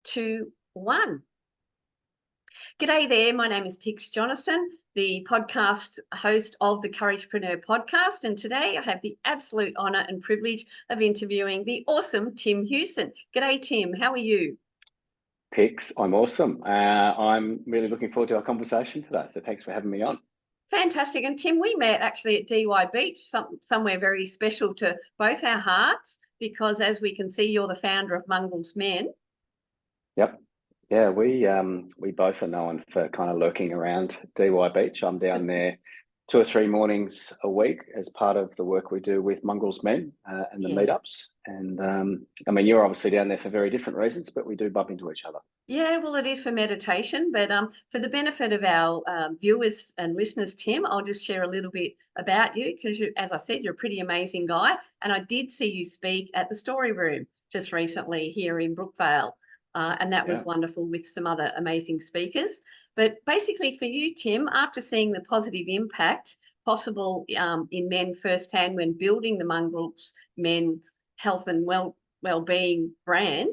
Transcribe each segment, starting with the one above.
2, 1. G'day there, my name is Pix Jonathan, the podcast host of the Couragepreneur podcast, and today I have the absolute honour and privilege of interviewing the awesome Tim Hewson. G'day Tim, how are you? Pix, I'm awesome. I'm really looking forward to our conversation today, so thanks for having me on. Fantastic. And Tim, we met actually at DY Beach, somewhere very special to both our hearts, because as we can see, you're the founder of Mongrels Men. Yep. Yeah, we both are known for kind of lurking around DY Beach. I'm down there 2 or 3 mornings a week as part of the work we do with Mongrels Men and the meetups. And I mean, you're obviously down there for very different reasons, but we do bump into each other. Yeah, well, it is for meditation, but for the benefit of our viewers and listeners, Tim, I'll just share a little bit about you because, as I said, you're a pretty amazing guy. And I did see you speak at the Story Room just recently here in Brookvale. And that was wonderful with some other amazing speakers. But basically for you, Tim, after seeing the positive impact possible in men firsthand when building the Mongrels Men Health and Wellbeing brand,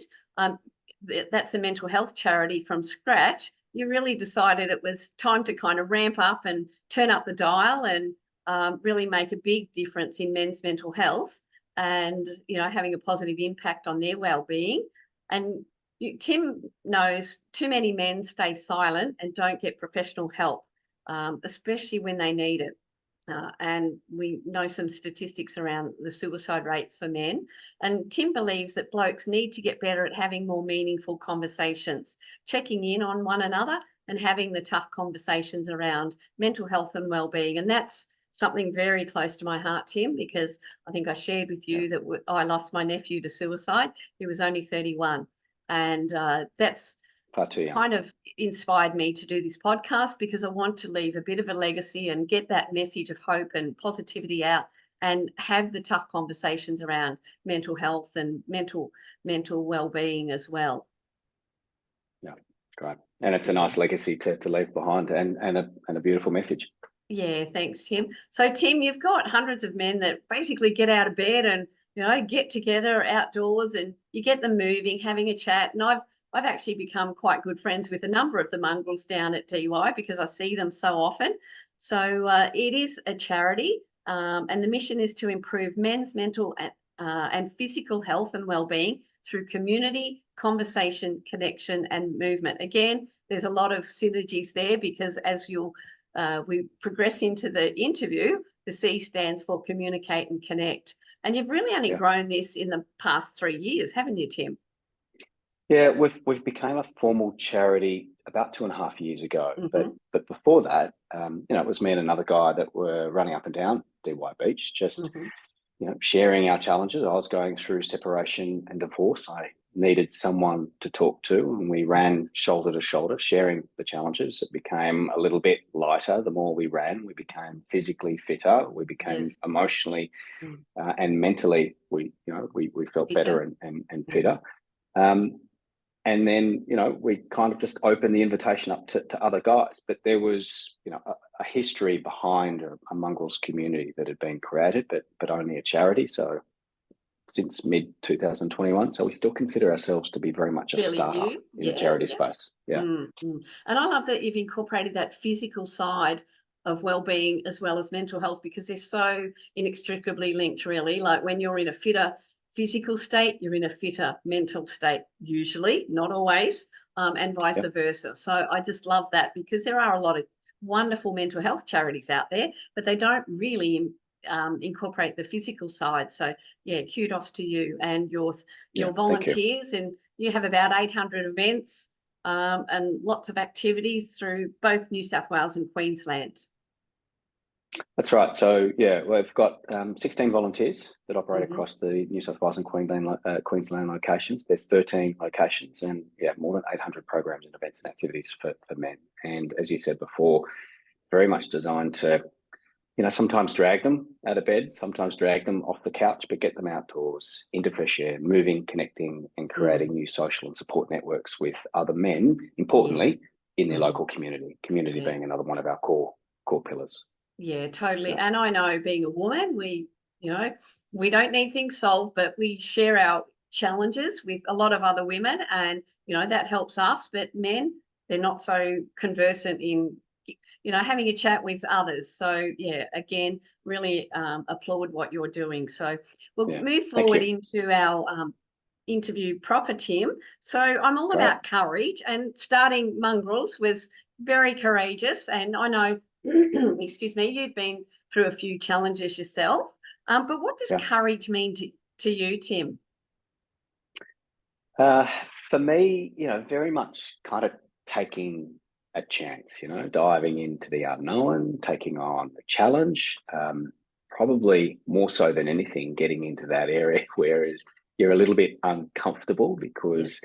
that's a mental health charity from scratch, you really decided it was time to kind of ramp up and turn up the dial and really make a big difference in men's mental health and, you know, having a positive impact on their well-being. And Tim knows too many men stay silent and don't get professional help, especially when they need it. And we know some statistics around the suicide rates for men. And Tim believes that blokes need to get better at having more meaningful conversations, checking in on one another and having the tough conversations around mental health and well-being. And that's something very close to my heart, Tim, because I think I shared with you that I lost my nephew to suicide. He was only 31. And that's kind of inspired me to do this podcast because I want to leave a bit of a legacy and get that message of hope and positivity out and have the tough conversations around mental health and mental well-being as well. Yeah, great. And it's a nice legacy to leave behind and a beautiful message. Yeah, thanks, Tim. So, Tim, you've got hundreds of men that basically get out of bed and, you know, get together outdoors and you get them moving, having a chat. And I've actually become quite good friends with a number of the mongrels down at DY because I see them so often. So it is a charity and the mission is to improve men's mental and physical health and well-being through community, conversation, connection and movement. Again, there's a lot of synergies there because as we progress into the interview, the C stands for communicate and connect. And you've really only grown this in the past 3 years, haven't you, Tim? Yeah, we've become a formal charity about 2.5 years ago. But before that, you know, it was me and another guy that were running up and down DY Beach, just you know, sharing our challenges. I was going through separation and divorce. I needed someone to talk to, and we ran shoulder to shoulder, sharing the challenges. It became a little bit lighter the more we ran. We became physically fitter. We became emotionally and mentally. We felt better and fitter. And then, you know, we kind of just opened the invitation up to other guys. But there was, you know, a history behind a mongrels community that had been created, but only a charity. So since mid-2021. So we still consider ourselves to be very much a startup in the charity space. Yeah. And I love that you've incorporated that physical side of well-being as well as mental health because they're so inextricably linked, really. Like when you're in a fitter physical state, you're in a fitter mental state, usually, not always, and vice versa. So I just love that because there are a lot of wonderful mental health charities out there, but they don't really incorporate the physical side. So yeah, kudos to you and your volunteers. And you have about 800 events and lots of activities through both New South Wales and Queensland. That's right. So yeah, we've got 16 volunteers that operate across the New South Wales and Queensland locations. There's 13 locations and more than 800 programs and events and activities for men. And as you said before, very much designed to, you know, sometimes drag them out of bed, sometimes drag them off the couch, but get them outdoors, into fresh air, moving, connecting and creating new social and support networks with other men, importantly, in their local community, being another one of our core pillars. Yeah, totally. Yeah. And I know being a woman, we don't need things solved, but we share our challenges with a lot of other women, and that helps us. But men, they're not so conversant in having a chat with others. So yeah, again, really applaud what you're doing. So we'll move forward into our interview proper, Tim. So I'm all about courage, and starting Mongrels was very courageous. And I know, excuse me, you've been through a few challenges yourself. But what does courage mean to you, Tim? For me, very much kind of taking a chance, diving into the unknown, taking on a challenge, probably more so than anything, getting into that area where you're a little bit uncomfortable, because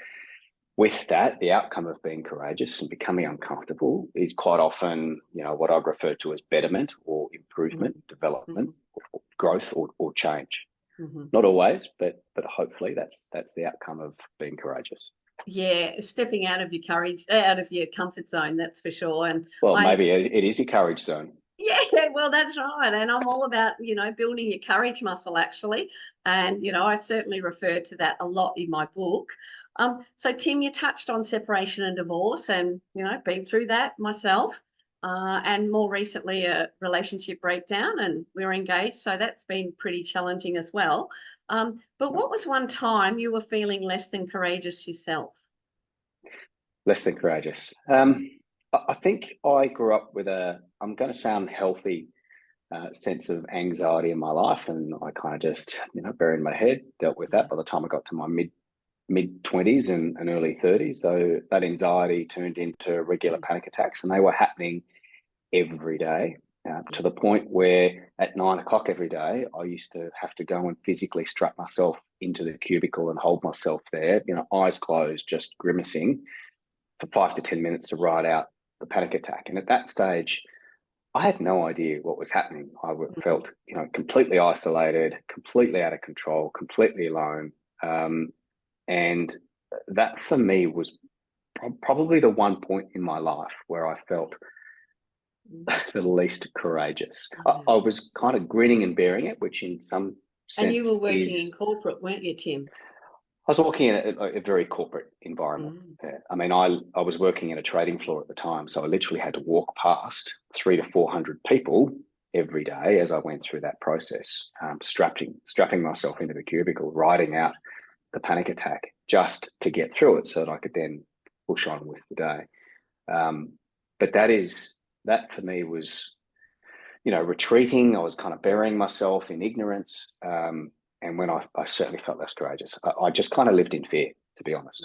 with that, the outcome of being courageous and becoming uncomfortable is quite often, what I'd refer to as betterment or improvement, development, or growth or change. Not always, but hopefully that's the outcome of being courageous. Yeah, stepping out of your comfort zone, that's for sure. And maybe it is your courage zone. Yeah, well, that's right. And I'm all about, building your courage muscle, actually. And, I certainly refer to that a lot in my book. So, Tim, you touched on separation and divorce, and, been through that myself. And more recently, a relationship breakdown, and we were engaged. So that's been pretty challenging as well. But what was one time you were feeling less than courageous yourself? Less than courageous. I think I grew up with I'm going to sound healthy, sense of anxiety in my life, and I kind of just, buried my head, dealt with that by the time I got to my mid 20s and early 30s. So that anxiety turned into regular panic attacks, and they were happening every day, to the point where at 9 o'clock every day, I used to have to go and physically strap myself into the cubicle and hold myself there, eyes closed, just grimacing for 5 to 10 minutes to ride out the panic attack. And at that stage, I had no idea what was happening. I felt, completely isolated, completely out of control, completely alone. And that for me was probably the one point in my life where I felt the least courageous. I was kind of grinning and bearing it, which in some sense. And you were working in corporate, weren't you, Tim? I was working in a very corporate environment. I mean, I was working in a trading floor at the time, so I literally had to walk past 300 to 400 people every day as I went through that process, strapping myself into the cubicle, riding out the panic attack just to get through it so that I could then push on with the day. But that for me was, retreating. I was kind of burying myself in ignorance. And when I certainly felt less courageous, I just kind of lived in fear, to be honest.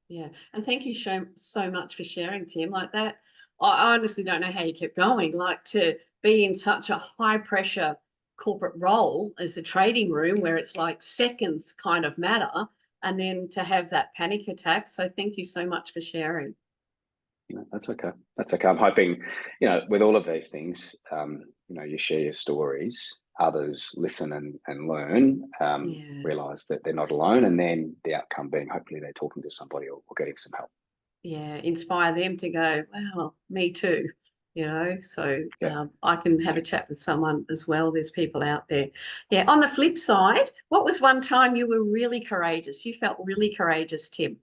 Yeah. And thank you so much for sharing, Tim. Like that, I honestly don't know how you kept going. Like, to be in such a high pressure corporate role as the trading room, where it's like seconds kind of matter, and then to have that panic attack. So thank you so much for sharing. That's okay. That's okay. I'm hoping, with all of these things, you share your stories, others listen and learn, realise that they're not alone, and then the outcome being hopefully they're talking to somebody or getting some help. Yeah, inspire them to go, wow, me too, so I can have a chat with someone as well. There's people out there. Yeah, on the flip side, what was one time you were really courageous? You felt really courageous, Tim?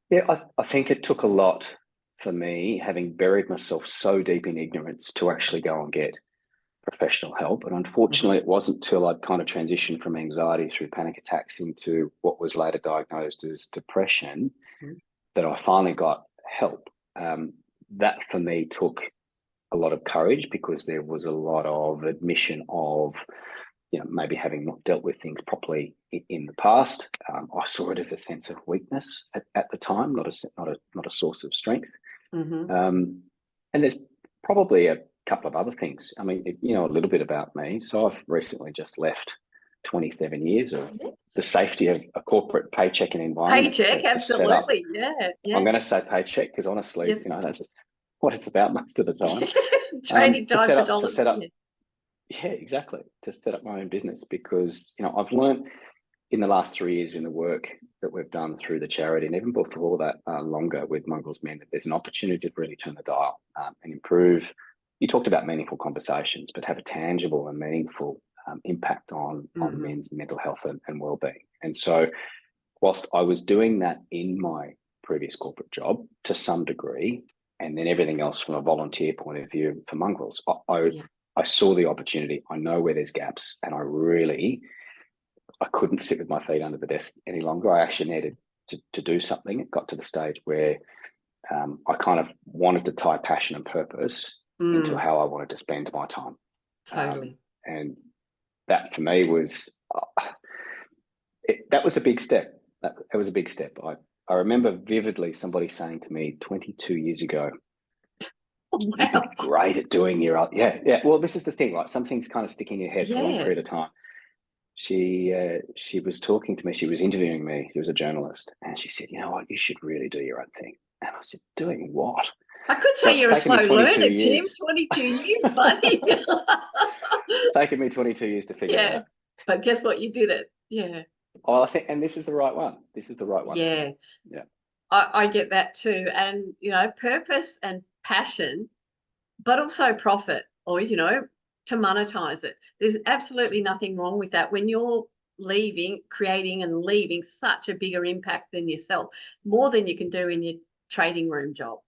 Yeah, I think it took a lot for me, having buried myself so deep in ignorance, to actually go and get professional help. And unfortunately, it wasn't till I'd kind of transitioned from anxiety through panic attacks into what was later diagnosed as depression that I finally got help. That for me took a lot of courage, because there was a lot of admission of, maybe having not dealt with things properly in the past. I saw it as a sense of weakness at the time, not a source of strength. And there's probably a couple of other things. I mean, a little bit about me. So I've recently just left 27 years of the safety of a corporate paycheck and environment. Paycheck, absolutely. Yeah. I'm going to say paycheck because honestly, that's what it's about most of the time. Trading time for dollars. Yeah, exactly. To set up my own business, because, I've learned in the last 3 years in the work that we've done through the charity, and even before that, longer with Mongrels Men, that there's an opportunity to really turn the dial and improve. You talked about meaningful conversations, but have a tangible and meaningful impact on men's mental health and wellbeing. And so whilst I was doing that in my previous corporate job to some degree, and then everything else from a volunteer point of view for Mongrels, I saw the opportunity. I know where there's gaps, and I couldn't sit with my feet under the desk any longer. I actually needed to do something. It got to the stage where I kind of wanted to tie passion and purpose into how I wanted to spend my time. Totally. And that for me was, that was a big step. That was a big step. I remember vividly somebody saying to me 22 years ago, wow. You'd be great at doing your, well, this is the thing, right? Some things kind of stick in your head for a long period of time. She was talking to me, she was interviewing me, she was a journalist, and she said, you know what, you should really do your own thing. And I said, doing what? I could say you're a slow learner, Tim. 22 years, buddy. It's taken me 22 years to figure it out. But guess what? You did it. Yeah. Well, I think, and this is the right one. This is the right one. Yeah. Yeah. I get that too. And, you know, purpose and passion, but also profit, or, you know, to monetize it. There's absolutely nothing wrong with that when you're creating and leaving such a bigger impact than yourself, more than you can do in your trading room job.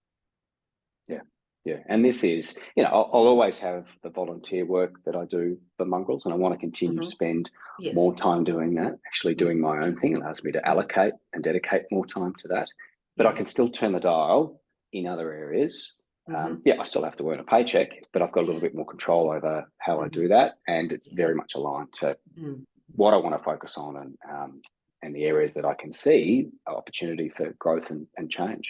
Yeah. And this is, you know, I'll always have the volunteer work that I do for Mongrels, and I want to continue to spend more time doing that, actually doing my own thing. It allows me to allocate and dedicate more time to that. But I can still turn the dial in other areas. I still have to earn a paycheck, but I've got a little bit more control over how I do that. And it's very much aligned to what I want to focus on and the areas that I can see opportunity for growth and change.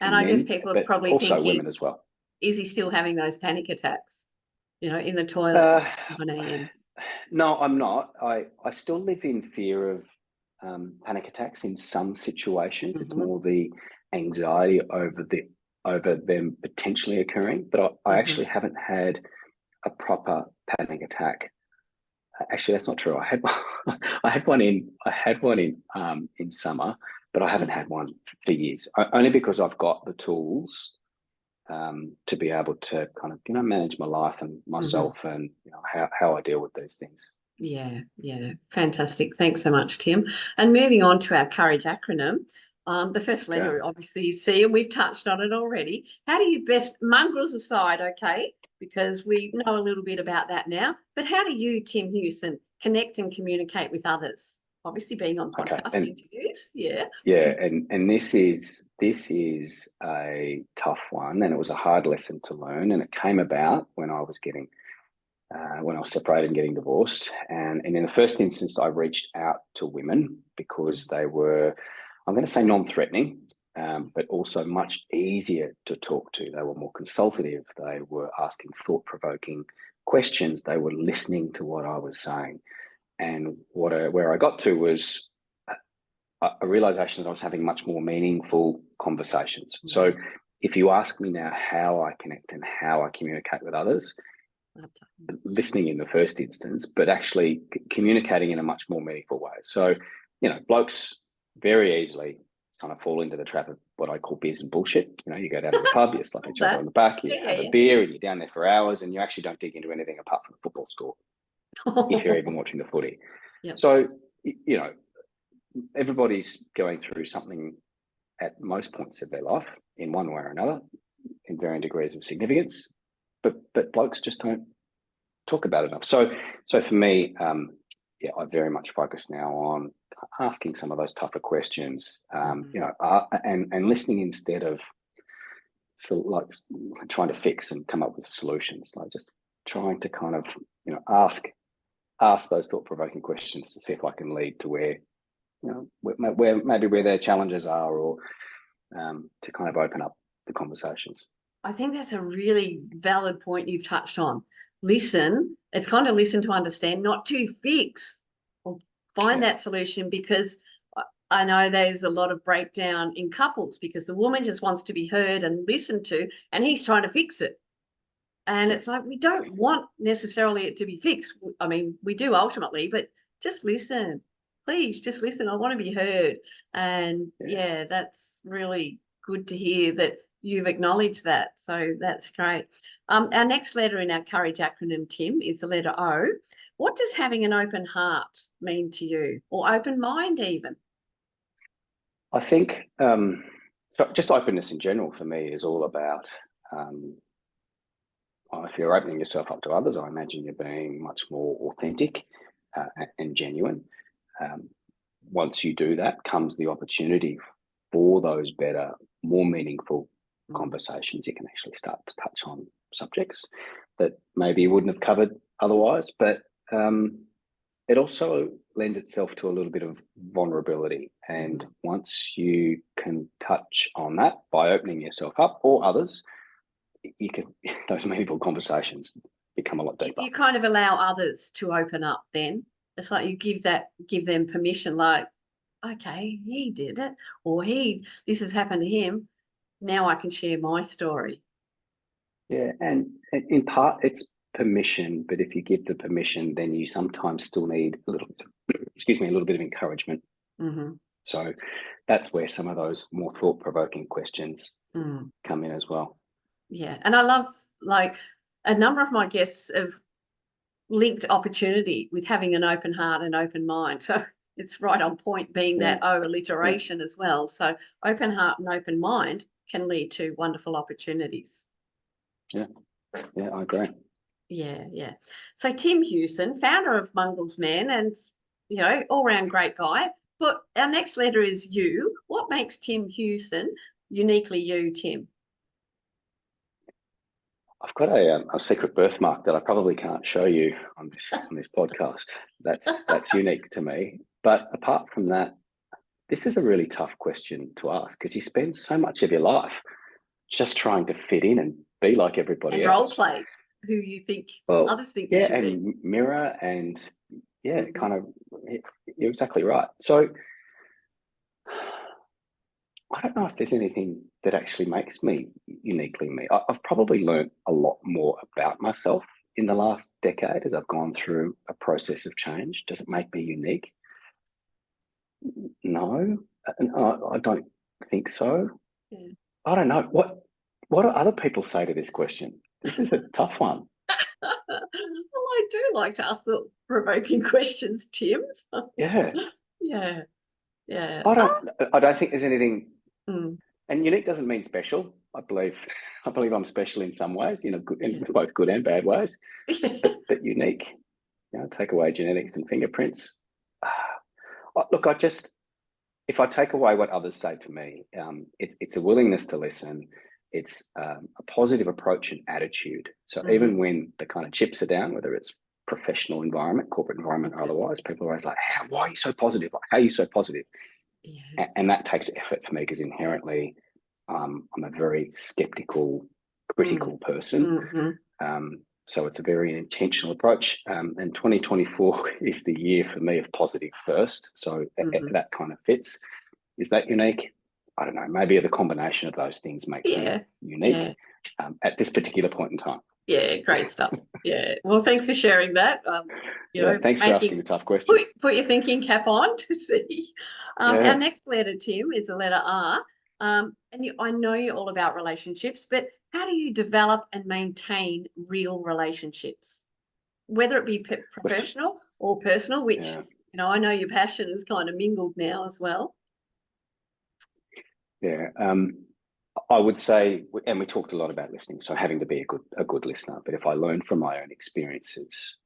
I guess people are probably also thinking, women as well. Is he still having those panic attacks, you know, in the toilet at 1 a.m.? No, I'm not. I still live in fear of panic attacks in some situations. It's more the anxiety over them potentially occurring. But I actually haven't had a proper panic attack. Actually, that's not true. I had one in summer, but I haven't had one for years. Only because I've got the tools to be able to kind of, you know, manage my life and myself and, you know, how I deal with these things. Yeah. Fantastic. Thanks so much, Tim. And moving on to our courage acronym, the first letter obviously is C, and we've touched on it already. How do you best, Mongrels aside, okay, because we know a little bit about that now, but how do you, Tim Hewson, connect and communicate with others? Obviously being on podcast interviews, and this is a tough one, and it was a hard lesson to learn, and it came about when I was separated and getting divorced, and in the first instance I reached out to women because they were, I'm going to say, non-threatening, but also much easier to talk to. They were more consultative, they were asking thought-provoking questions, they were listening to what I was saying. And where I got to was a realization that I was having much more meaningful conversations. So if you ask me now how I connect and how I communicate with others, listening in the first instance, but actually communicating in a much more meaningful way. So, you know, blokes very easily kind of fall into the trap of what I call beers and bullshit. You know, you go down to the pub, you slap each other on the back, you have a beer, and you're down there for hours, and you actually don't dig into anything apart from the football score. If you're even watching the footy. So, you know, everybody's going through something at most points of their life in one way or another, in varying degrees of significance, but blokes just don't talk about it enough. So for me, I very much focus now on asking some of those tougher questions, you know, and listening instead of like trying to fix and come up with solutions, like just trying to kind of, you know, ask those thought-provoking questions to see if I can lead to where, you know, where their challenges are, or to kind of open up the conversations. I think that's a really valid point you've touched on. Listen, it's kind of listen to understand, not to fix or find that solution, because I know there's a lot of breakdown in couples because the woman just wants to be heard and listened to, and he's trying to fix it. And it's like, we don't want necessarily it to be fixed. I mean, we do ultimately, but just listen. Please, just listen. I want to be heard. And that's really good to hear that you've acknowledged that. So that's great. Our next letter in our courage acronym, Tim, is the letter O. What does having an open heart mean to you, or open mind even? I think so. Just openness in general for me is all about if you're opening yourself up to others, I imagine you're being much more authentic and genuine. Once you do that, comes the opportunity for those better, more meaningful conversations. You can actually start to touch on subjects that maybe you wouldn't have covered otherwise, but it also lends itself to a little bit of vulnerability. And once you can touch on that by opening yourself up or others, you can, those meaningful conversations become a lot deeper. You kind of allow others to open up then. It's like you give them permission, like, okay, he did it, or this has happened to him. Now I can share my story. Yeah, and in part it's permission, but if you give the permission, then you sometimes still need a little bit of encouragement. So that's where some of those more thought-provoking questions come in as well. Yeah, and I love, like, a number of my guests have linked opportunity with having an open heart and open mind. So it's right on point, being that O alliteration as well. So open heart and open mind can lead to wonderful opportunities. Yeah, I agree. Yeah. So Tim Hewson, founder of Mongrels Men, and all-round great guy. But our next letter is U. What makes Tim Hewson uniquely you, Tim? I've got a secret birthmark that I probably can't show you on this podcast. That's unique to me. But apart from that, this is a really tough question to ask, because you spend so much of your life just trying to fit in and be like everybody and else. Role play who you think others think you should and be. Mirror and kind of, you're exactly right. So I don't know if there's anything that actually makes me uniquely me. I've probably learned a lot more about myself in the last decade as I've gone through a process of change. Does it make me unique? No, I don't think so. Yeah. I don't know. What do other people say to this question? This is a tough one. Well, I do like to ask the provoking questions, Tim. So. Yeah. I don't think there's anything. And unique doesn't mean special. I believe I'm special in some ways, good, in both good and bad ways. But unique, take away genetics and fingerprints. Look, if I take away what others say to me, it's a willingness to listen. It's a positive approach and attitude. So even when the kind of chips are down, whether it's professional environment, corporate environment, or otherwise, people are always like, why are you so positive? Like, how are you so positive? Yeah. And that takes effort for me, because inherently I'm a very skeptical, critical person. So it's a very intentional approach. And 2024 is the year for me of positive first. So that kind of fits. Is that unique? I don't know. Maybe the combination of those things makes me unique at this particular point in time. Yeah, great stuff. Yeah. Well, thanks for sharing that. Thanks for asking the tough questions. Put your thinking cap on to see. Our next letter, Tim, is the letter R. And I know you're all about relationships, but how do you develop and maintain real relationships, whether it be professional or personal? Which I know your passion is kind of mingled now as well. Yeah. I would say, and we talked a lot about listening, so having to be a good listener. But if I learn from my own experiences,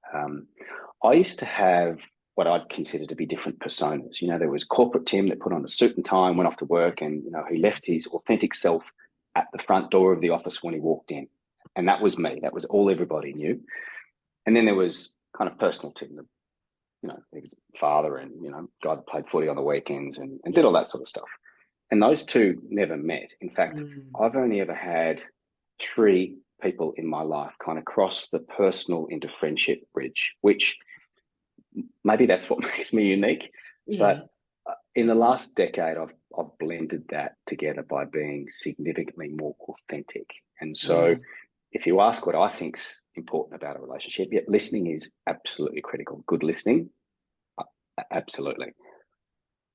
I used to have what I'd consider to be different personas. There was corporate Tim that put on a suit and tie and went off to work, and he left his authentic self at the front door of the office when he walked in, and that was me. That was all everybody knew. And then there was kind of personal Tim, he was father and guy that played footy on the weekends and did all that sort of stuff. And those two never met. In fact, I've only ever had 3 people in my life kind of cross the personal into friendship bridge, which maybe that's what makes me unique. But in the last decade, I've blended that together by being significantly more authentic. And so if you ask what I think's important about a relationship, listening is absolutely critical. Good listening, absolutely.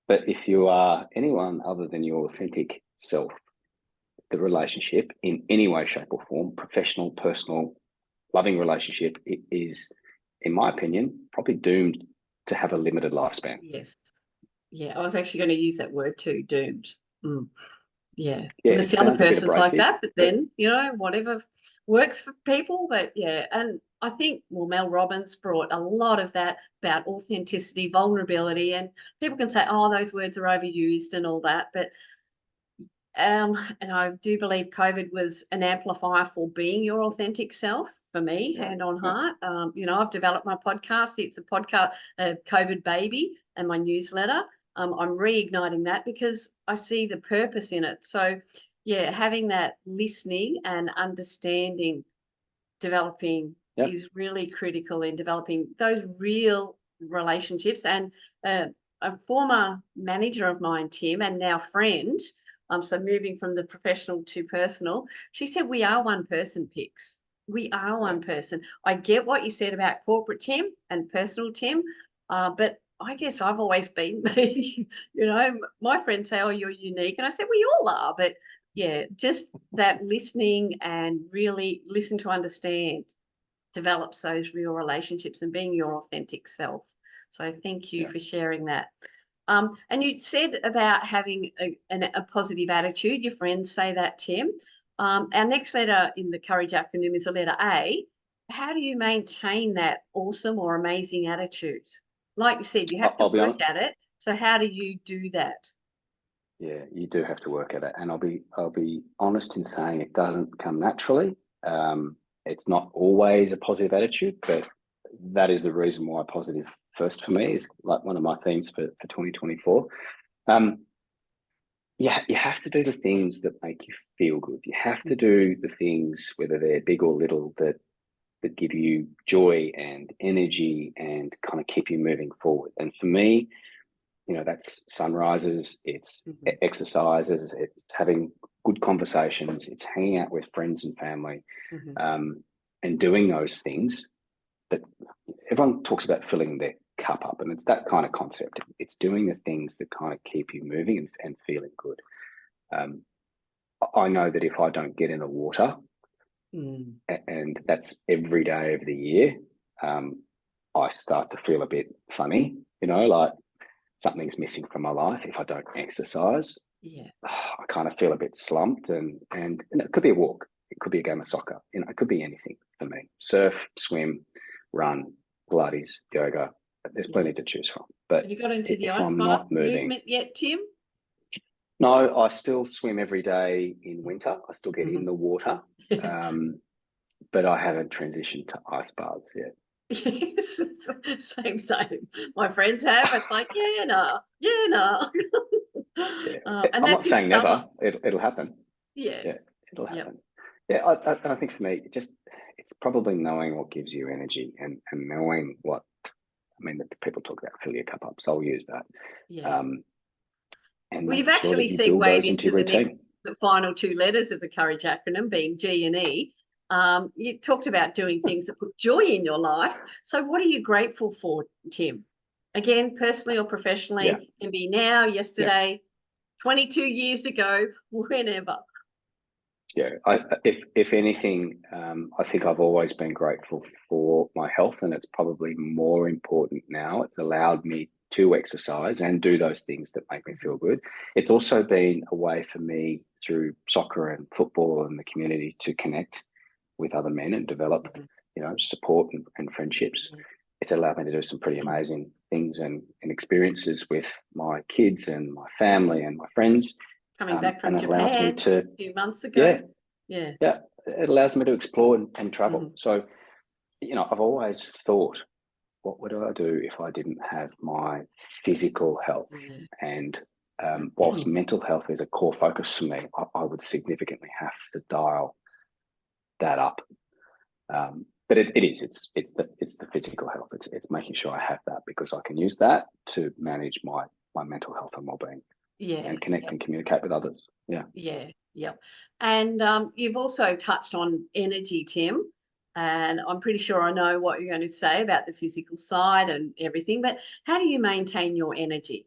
But if you are anyone other than your authentic self, the relationship in any way, shape or form, professional, personal, loving relationship, it is, in my opinion, probably doomed to have a limited lifespan. Yes. Yeah, I was actually going to use that word too, doomed. Mm. Yeah. Yeah, Unless it the other sounds a bit person's like abrasive, that, but then, you know, whatever works for people. But yeah, and I think, well, Mel Robbins brought a lot of that about authenticity, vulnerability, and people can say, oh, those words are overused and all that. But and I do believe COVID was an amplifier for being your authentic self for me, hand on heart. You know, I've developed my podcast. It's a podcast, COVID baby, and my newsletter. I'm reigniting that because I see the purpose in it. So, yeah, having that listening and understanding, developing is really critical in developing those real relationships. And a former manager of mine, Tim, and now friend, so moving from the professional to personal, she said, we are one person, Pix. We are one person. I get what you said about corporate Tim and personal Tim, but I guess I've always been me. You know, my friends say, oh, you're unique. And I said, we all are. But yeah, just that listening and really listen to understand develops those real relationships and being your authentic self. So thank you for sharing that. And you said about having a positive attitude. Your friends say that, Tim. Our next letter in the Courage acronym is the letter A. How do you maintain that awesome or amazing attitude? Like you said, you have to work at it. So how do you do that? Yeah, you do have to work at it, and I'll be honest in saying it doesn't come naturally. It's not always a positive attitude, but that is the reason why positive first for me is like one of my themes for 2024. Yeah, you have to do the things that make you feel good. You have to do the things, whether they're big or little, that give you joy and energy and kind of keep you moving forward. And for me, you know, that's sunrises, it's exercises, it's having good conversations, it's hanging out with friends and family, and doing those things that everyone talks about filling their cup up. And it's that kind of concept. It's doing the things that kind of keep you moving and feeling good. I know that if I don't get in the water, and that's every day of the year, I start to feel a bit funny, you know, like something's missing from my life. If I don't exercise, I kind of feel a bit slumped, and it could be a walk, it could be a game of soccer, you know, it could be anything for me. Surf, swim, run, Pilates, yoga. There's plenty to choose from. But have you got into the if ice I'm bath not moving movement yet, Tim? No, I still swim every day in winter. I still get in the water, but I haven't transitioned to ice baths yet. Same. My friends have. It's like, no. And I'm not saying never. It'll happen. Yeah, it'll happen. Yeah, I think for me, it's probably knowing what gives you energy and knowing what. I mean, people talk about fill your cup up, so I'll use that. Yeah. And we've actually segued into the final two letters of the Courage acronym, being G and E. You talked about doing things that put joy in your life. So what are you grateful for, Tim? Again, personally or professionally, it can be now, yesterday, 22 years ago, whenever. Yeah, if anything, I think I've always been grateful for my health, and it's probably more important now. It's allowed me to exercise and do those things that make me feel good. It's also been a way for me through soccer and football and the community to connect with other men and develop, you know, support and friendships. It's allowed me to do some pretty amazing things and experiences with my kids and my family and my friends. Coming back from Japan a few months ago. Yeah. It allows me to explore and travel. So, you know, I've always thought, what would I do if I didn't have my physical health? And whilst mental health is a core focus for me, I would significantly have to dial that up. But it's the physical health. It's making sure I have that, because I can use that to manage my mental health and well-being. And connect and communicate with others. And you've also touched on energy, Tim, and I'm pretty sure I know what you're going to say about the physical side and everything, but how do you maintain your energy?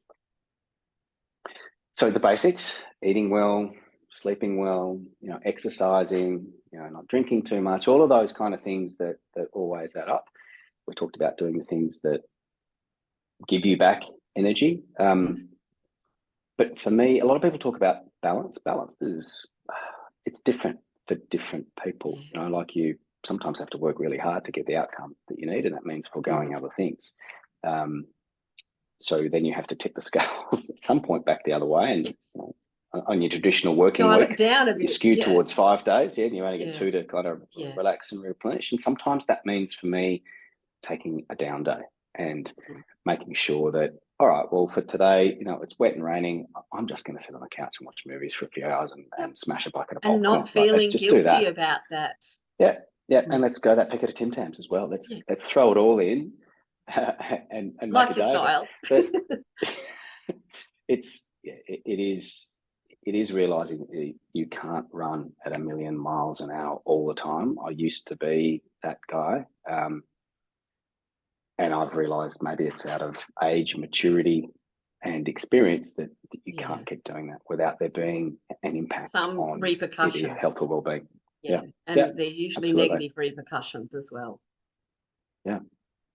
So the basics: eating well, sleeping well, exercising, not drinking too much, all of those kind of things that always add up. We talked about doing the things that give you back energy. But for me, a lot of people talk about balance. Balance it's different for different people. Like you sometimes have to work really hard to get the outcome that you need, and that means foregoing other things. So then you have to tip the scales at some point back the other way, and on your traditional working Dial week, it down a bit. you're skewed towards 5 days, and you only get 2 to kind of relax and replenish. And sometimes that means for me taking a down day and making sure that, all right, well, for today, it's wet and raining. I'm just going to sit on the couch and watch movies for a few hours and smash a bucket of popcorn. And not feeling guilty about that. Yeah. And let's go that packet of Tim Tams as well. Let's throw it all in and like make the style. But it is realizing you can't run at 1,000,000 miles an hour all the time. I used to be that guy. And I've realised maybe it's out of age, maturity, and experience that you can't keep doing that without there being an impact on repercussions, your health or well-being. And they're usually negative repercussions as well. Yeah.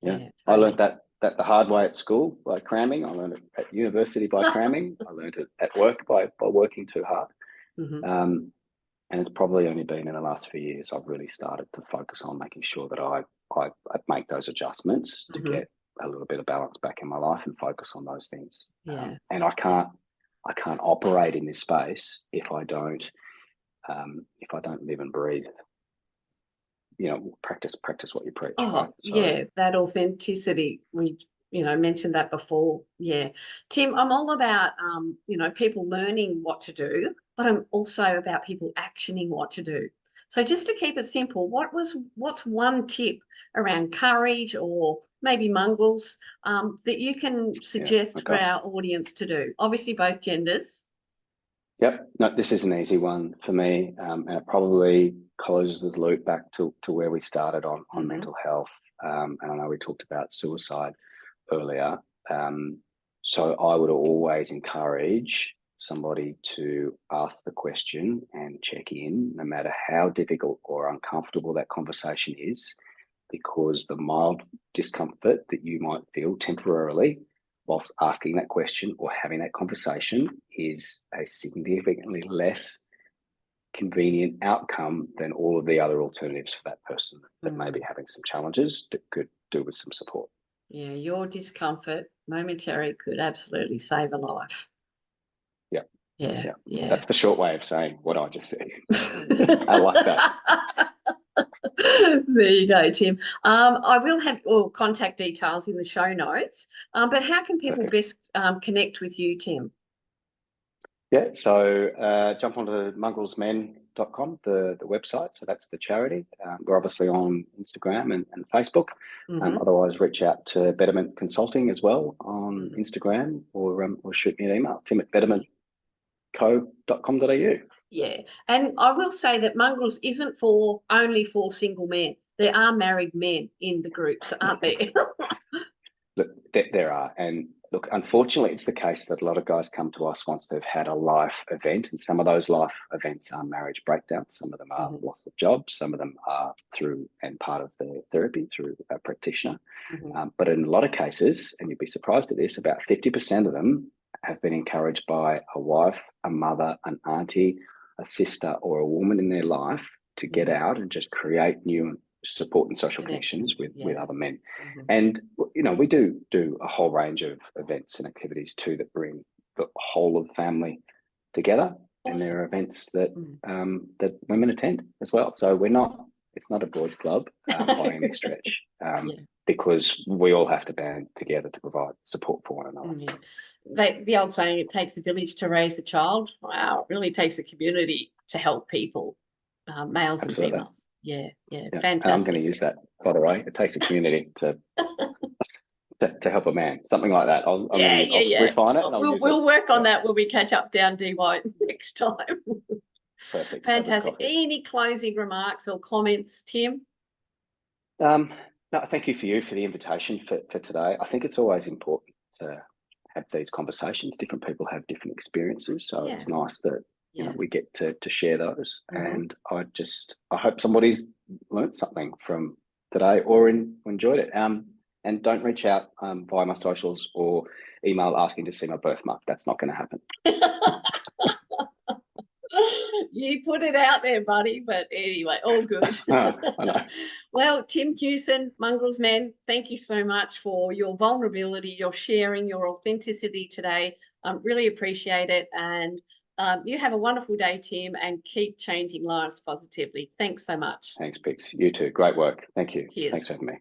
Totally. I learned that the hard way at school by cramming. I learned it at university by cramming. I learned it at work by working too hard. And it's probably only been in the last few years I've really started to focus on making sure that I make those adjustments to get a little bit of balance back in my life and focus on those things. And I can't operate in this space if I don't live and breathe. Practice what you preach. Oh, right? So, that authenticity. We mentioned that before. Tim, I'm all about people learning what to do, but I'm also about people actioning what to do. So just to keep it simple, what's one tip around courage or maybe mongrels that you can suggest for our audience to do? Obviously, both genders. Yep. No, this is an easy one for me, and it probably closes the loop back to where we started on mental health. And I know we talked about suicide earlier. So I would always encourage somebody to ask the question and check in, no matter how difficult or uncomfortable that conversation is, because the mild discomfort that you might feel temporarily whilst asking that question or having that conversation is a significantly less convenient outcome than all of the other alternatives for that person that may be having some challenges that could do with some support. Yeah, your discomfort momentary could absolutely save a life. Yeah. That's the short way of saying what I just said. I like that. There you go, Tim. I will have all contact details in the show notes, but how can people best connect with you, Tim? So jump onto mongrelsmen.com, the website. So that's the charity. We're obviously on Instagram and Facebook. Otherwise, reach out to Betterment Consulting as well on Instagram, or shoot me an email, tim@bettermentco.com.au. Yeah, and I will say that Mongrels isn't only for single men. There are married men in the groups, aren't there? Look, there are. And look, unfortunately, it's the case that a lot of guys come to us once they've had a life event, and some of those life events are marriage breakdowns. Some of them are loss of jobs. Some of them are through and part of the therapy through a practitioner. But in a lot of cases, and you'd be surprised at this, about 50% of them have been encouraged by a wife, a mother, an auntie, a sister, or a woman in their life to get out and just create new support and social connections with other men. And we do a whole range of events and activities too that bring the whole of the family together. And there are events that that women attend as well. So it's not a boys' club by any stretch, because we all have to band together to provide support for one another. The old saying, it takes a village to raise a child. Wow, it really takes a community to help people, males and females. Yeah, fantastic. I'm going to use that, by the way. It takes a community to help a man, something like that. I'll refine it. And we'll work on that when we catch up down DY next time. Perfect. Fantastic. Any closing remarks or comments, Tim? No, thank you for the invitation for today. I think it's always important to have these conversations. Different people have different experiences, so it's nice that you know, we get to share those. And I hope somebody's learned something from today or enjoyed it. And don't reach out via my socials or email asking to see my birthmark. That's not going to happen. You put it out there, buddy, but anyway, all good. I know. Well, Tim Hewson, Mongrels Men, thank you so much for your vulnerability, your sharing, your authenticity today. Really appreciate it. And you have a wonderful day, Tim, and keep changing lives positively. Thanks so much. Thanks, Pix. You too. Great work. Thank you. Cheers. Thanks for having me.